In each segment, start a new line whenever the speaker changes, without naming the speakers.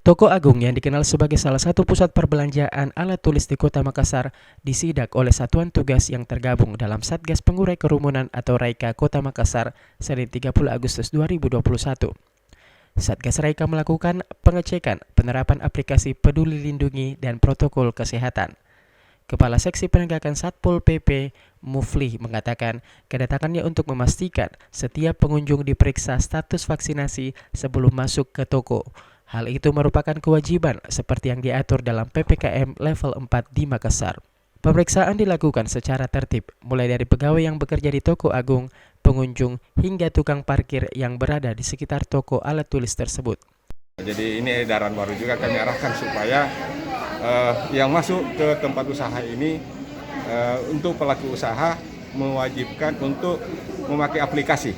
Toko Agung yang dikenal sebagai salah satu pusat perbelanjaan alat tulis di Kota Makassar disidak oleh Satuan Tugas yang tergabung dalam Satgas Pengurai Kerumunan atau Raika Kota Makassar Senin 30 Agustus 2021. Satgas Raika melakukan pengecekan penerapan aplikasi Peduli Lindungi dan protokol kesehatan. Kepala Seksi Penegakan Satpol PP, Mufli, mengatakan kedatangannya untuk memastikan setiap pengunjung diperiksa status vaksinasi sebelum masuk ke toko. Hal itu merupakan kewajiban seperti yang diatur dalam PPKM level 4 di Makassar. Pemeriksaan dilakukan secara tertib, mulai dari pegawai yang bekerja di Toko Agung, pengunjung, hingga tukang parkir yang berada di sekitar toko alat tulis tersebut.
Jadi ini edaran baru juga kami arahkan supaya yang masuk ke tempat usaha ini untuk pelaku usaha mewajibkan untuk memakai aplikasi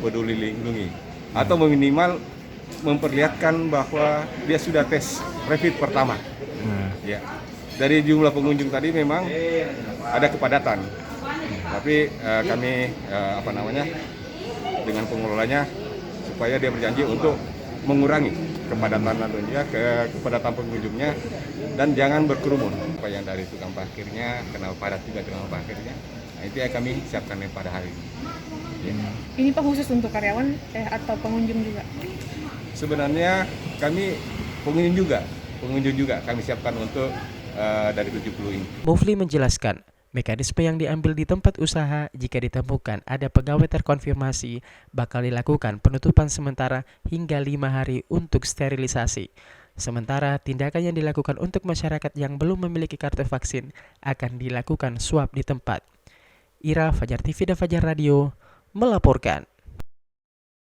Peduli Lindungi atau minimal memperlihatkan bahwa dia sudah tes rapid pertama. Ya. Dari jumlah pengunjung tadi memang ada kepadatan, tapi kami dengan pengelolanya supaya dia berjanji untuk mengurangi kepadatan tentunya kepadatan pengunjungnya dan jangan berkerumun. Apa yang dari tukang parkirnya, kenal padat juga tukang parkirnya. Nah, itu yang kami siapkan pada hari ini. Ya.
Ini Pak khusus untuk karyawan atau pengunjung juga?
Sebenarnya kami pengunjung juga kami siapkan untuk dari 70 ini.
Mufli menjelaskan, mekanisme yang diambil di tempat usaha jika ditemukan ada pegawai terkonfirmasi bakal dilakukan penutupan sementara hingga 5 hari untuk sterilisasi. Sementara tindakan yang dilakukan untuk masyarakat yang belum memiliki kartu vaksin akan dilakukan swab di tempat. Ira, Fajar TV dan Fajar Radio melaporkan.